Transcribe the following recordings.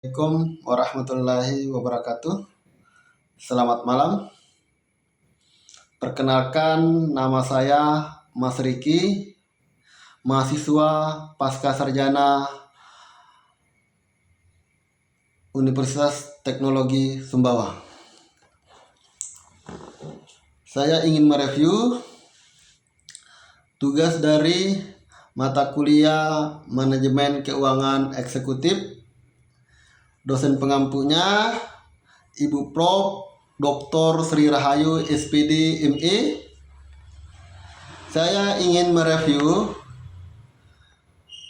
Assalamualaikum warahmatullahi wabarakatuh. Selamat malam. Perkenalkan, nama saya Mas Riki, mahasiswa pasca sarjana Universitas Teknologi Sumbawa. Saya ingin mereview tugas dari mata kuliah Manajemen Keuangan Eksekutif. Dosen pengampunya Ibu Prof. Dr. Sri Rahayu SPD ME. Saya ingin mereview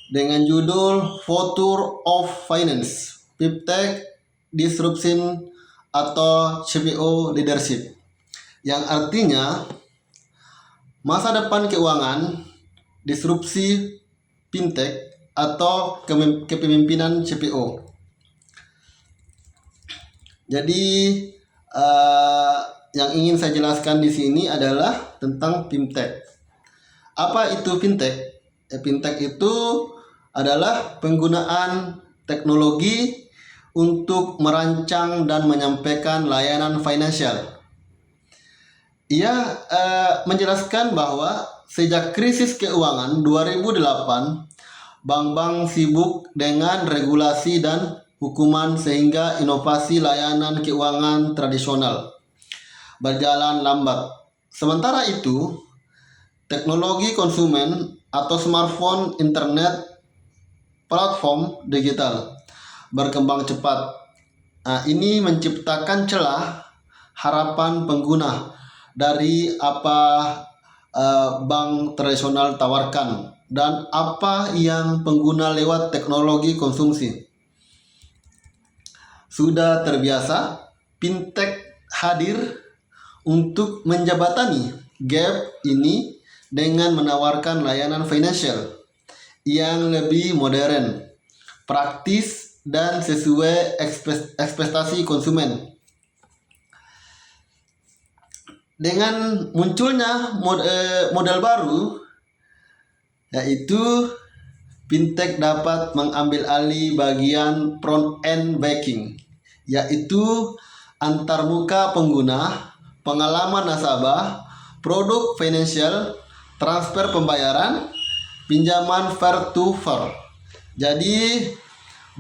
dengan judul Future of Finance, Fintech Disruption atau CPO Leadership, yang artinya masa depan keuangan, disrupsi fintech atau kepemimpinan CPO. Jadi yang ingin saya jelaskan di sini adalah tentang fintech. Apa itu fintech? Fintech itu adalah penggunaan teknologi untuk merancang dan menyampaikan layanan finansial. Ia menjelaskan bahwa sejak krisis keuangan 2008, bank-bank sibuk dengan regulasi dan hukuman sehingga inovasi layanan keuangan tradisional berjalan lambat. Sementara itu, teknologi konsumen atau smartphone, internet, platform digital berkembang cepat. Ini menciptakan celah harapan pengguna dari apa bank tradisional tawarkan dan apa yang pengguna lewat teknologi konsumsi. Sudah terbiasa, fintech hadir untuk menjembatani gap ini dengan menawarkan layanan finansial yang lebih modern, praktis, dan sesuai ekspektasi konsumen. Dengan munculnya model baru, yaitu fintech dapat mengambil alih bagian front-end banking, yaitu antarmuka pengguna, pengalaman nasabah, produk finansial, transfer pembayaran, pinjaman peer-to-peer. Jadi,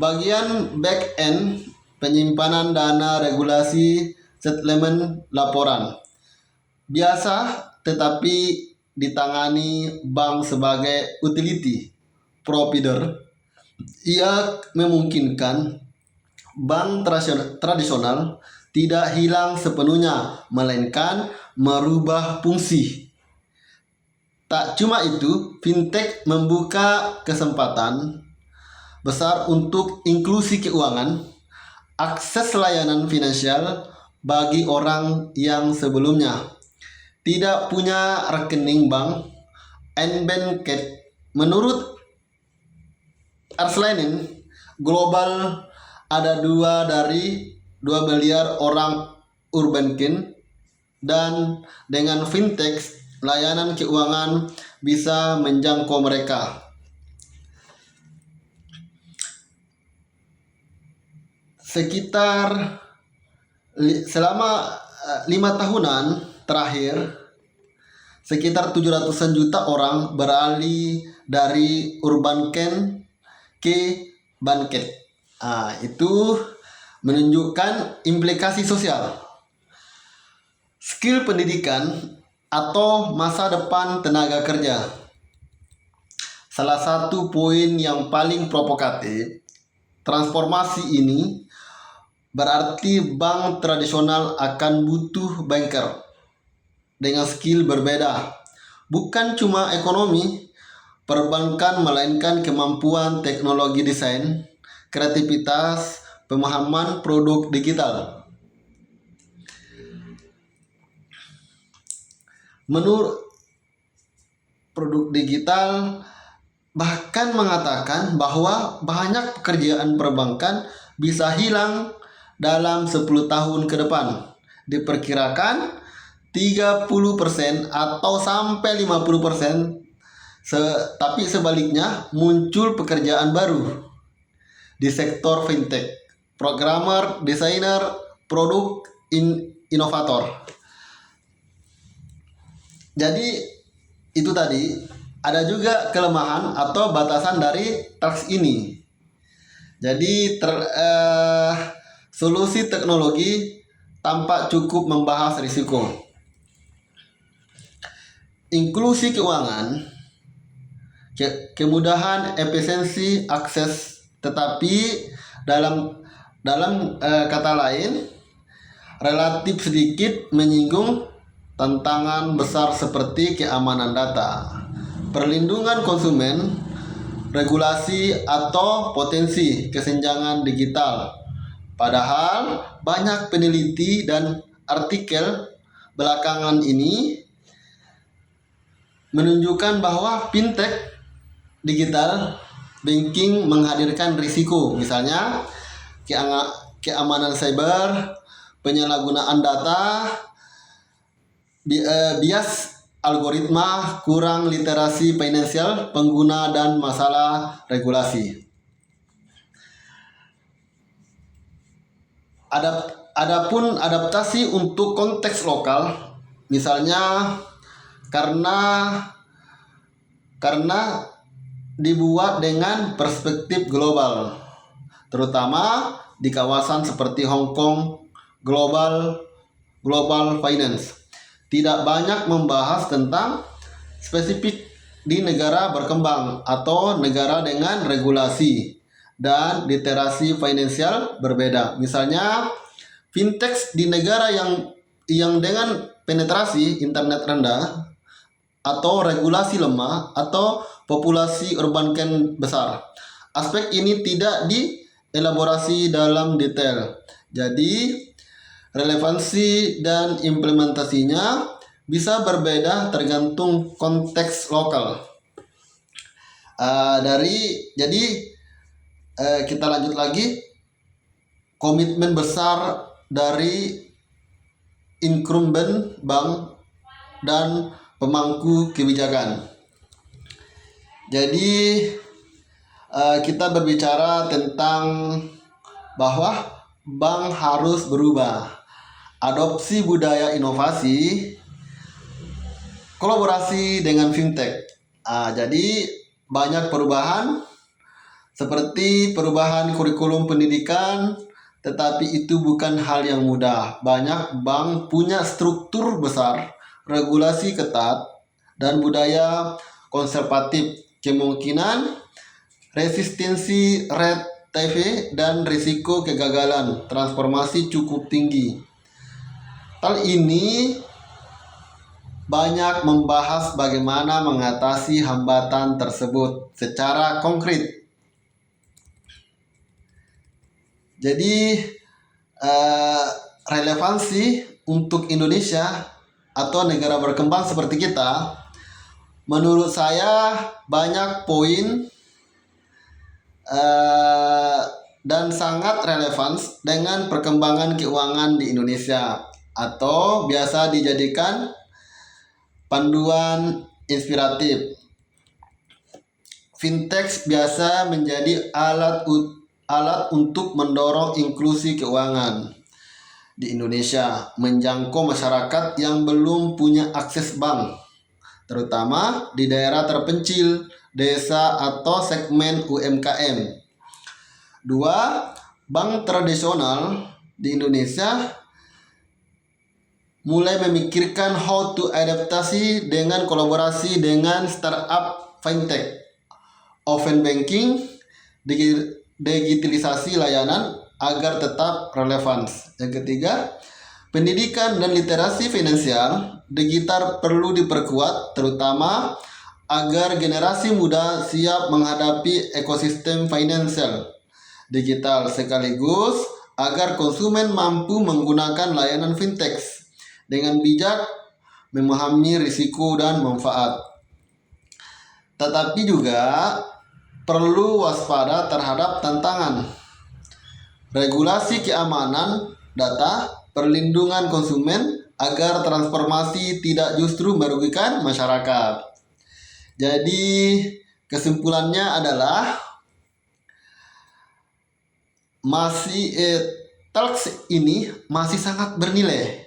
bagian back-end, penyimpanan dana, regulasi, settlement, laporan. Biasa tetapi ditangani bank sebagai utility provider. Ia memungkinkan bank tradisional tidak hilang sepenuhnya, melainkan merubah fungsi. Tak cuma itu, fintech membuka kesempatan besar untuk inklusi keuangan, akses layanan finansial bagi orang yang sebelumnya tidak punya rekening bank unbanked. Menurut Arslanin, global ada 2 miliar orang unbanked, dan dengan fintech layanan keuangan bisa menjangkau mereka. Sekitar selama 5 tahunan terakhir, sekitar 700-an juta orang beralih dari unbanked ke banked. Itu menunjukkan implikasi sosial, skill pendidikan, atau masa depan tenaga kerja. Salah satu poin yang paling provokatif, transformasi ini berarti bank tradisional akan butuh banker dengan skill berbeda, bukan cuma ekonomi perbankan, melainkan kemampuan teknologi desain, kreativitas, pemahaman produk digital. Menurut produk digital bahkan mengatakan bahwa banyak pekerjaan perbankan bisa hilang dalam 10 tahun ke depan. Diperkirakan 30% atau sampai 50%. Tapi sebaliknya muncul pekerjaan baru di sektor fintech. programmer, desainer, produk, inovator. Jadi itu tadi ada juga kelemahan atau batasan dari task ini. Jadi solusi teknologi tampak cukup membahas risiko. Inklusi keuangan, kemudahan, efisiensi, akses, tetapi dalam kata lain relatif sedikit menyinggung tantangan besar seperti keamanan data, perlindungan konsumen, regulasi, atau potensi kesenjangan digital. Padahal banyak peneliti dan artikel belakangan ini menunjukkan bahwa fintech digital banking menghadirkan risiko, misalnya keamanan cyber, penyalahgunaan data, bias algoritma, kurang literasi finansial pengguna, dan masalah regulasi. Adapun adaptasi untuk konteks lokal, misalnya karena dibuat dengan perspektif global, terutama di kawasan seperti Hong Kong, global finance tidak banyak membahas tentang spesifik di negara berkembang atau negara dengan regulasi dan literasi finansial berbeda. Misalnya, fintech di negara yang dengan penetrasi internet rendah atau regulasi lemah atau populasi urban besar. Aspek ini tidak dielaborasi dalam detail. Jadi, relevansi dan implementasinya bisa berbeda tergantung konteks lokal. Kita lanjut lagi. Komitmen besar dari incumbent bank dan pemangku kebijakan. Jadi kita berbicara tentang bahwa bank harus berubah. Adopsi budaya inovasi, kolaborasi dengan fintech. Jadi banyak perubahan seperti perubahan kurikulum pendidikan, tetapi itu bukan hal yang mudah. Banyak bank punya struktur besar, regulasi ketat, dan budaya konservatif. Kemungkinan resistensi red TV dan risiko kegagalan transformasi cukup tinggi. Hal ini banyak membahas bagaimana mengatasi hambatan tersebut secara konkret. Jadi relevansi untuk Indonesia atau negara berkembang seperti kita, menurut saya banyak poin dan sangat relevan dengan perkembangan keuangan di Indonesia, atau biasa dijadikan panduan inspiratif. Fintech biasa menjadi alat untuk mendorong inklusi keuangan di Indonesia, menjangkau masyarakat yang belum punya akses bank, terutama di daerah terpencil, desa, atau segmen UMKM. 2. Bank tradisional di Indonesia mulai memikirkan how to adaptasi dengan kolaborasi dengan startup fintech, open banking, digitalisasi layanan agar tetap relevan. Yang ketiga, pendidikan dan literasi finansial digital perlu diperkuat, terutama agar generasi muda siap menghadapi ekosistem finansial digital, sekaligus agar konsumen mampu menggunakan layanan fintech dengan bijak, memahami risiko dan manfaat. Tetapi juga perlu waspada terhadap tantangan regulasi keamanan data, perlindungan konsumen, agar transformasi tidak justru merugikan masyarakat. Jadi kesimpulannya adalah tax ini masih sangat bernilai.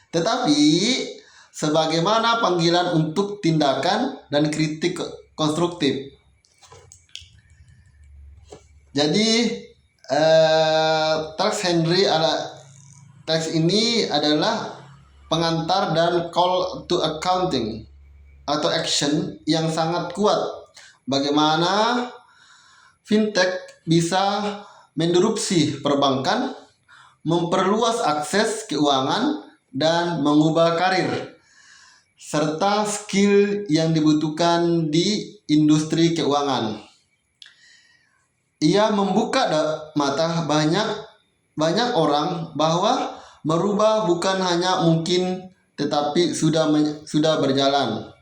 Tetapi sebagaimana panggilan untuk tindakan dan kritik konstruktif. Jadi tax ini adalah pengantar dan call to accounting atau action yang sangat kuat. Bagaimana fintech bisa mendirupsi perbankan, memperluas akses keuangan, dan mengubah karir serta skill yang dibutuhkan di industri keuangan. Ia membuka mata banyak orang bahwa merubah bukan hanya mungkin tetapi sudah berjalan,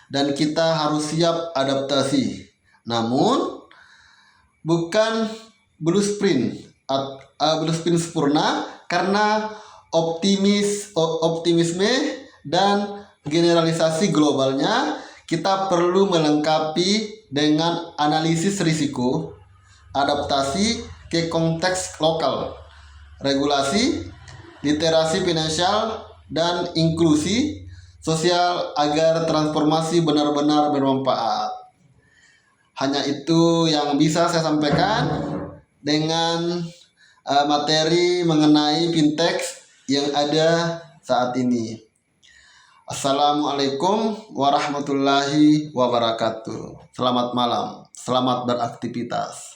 dan kita harus siap adaptasi. Namun bukan blueprint sempurna, karena optimisme dan generalisasi globalnya, kita perlu melengkapi dengan analisis risiko, adaptasi ke konteks lokal, regulasi, literasi finansial, dan inklusi sosial agar transformasi benar-benar bermanfaat. Hanya itu yang bisa saya sampaikan dengan materi mengenai fintech yang ada saat ini. Assalamualaikum warahmatullahi wabarakatuh. Selamat malam, selamat beraktivitas.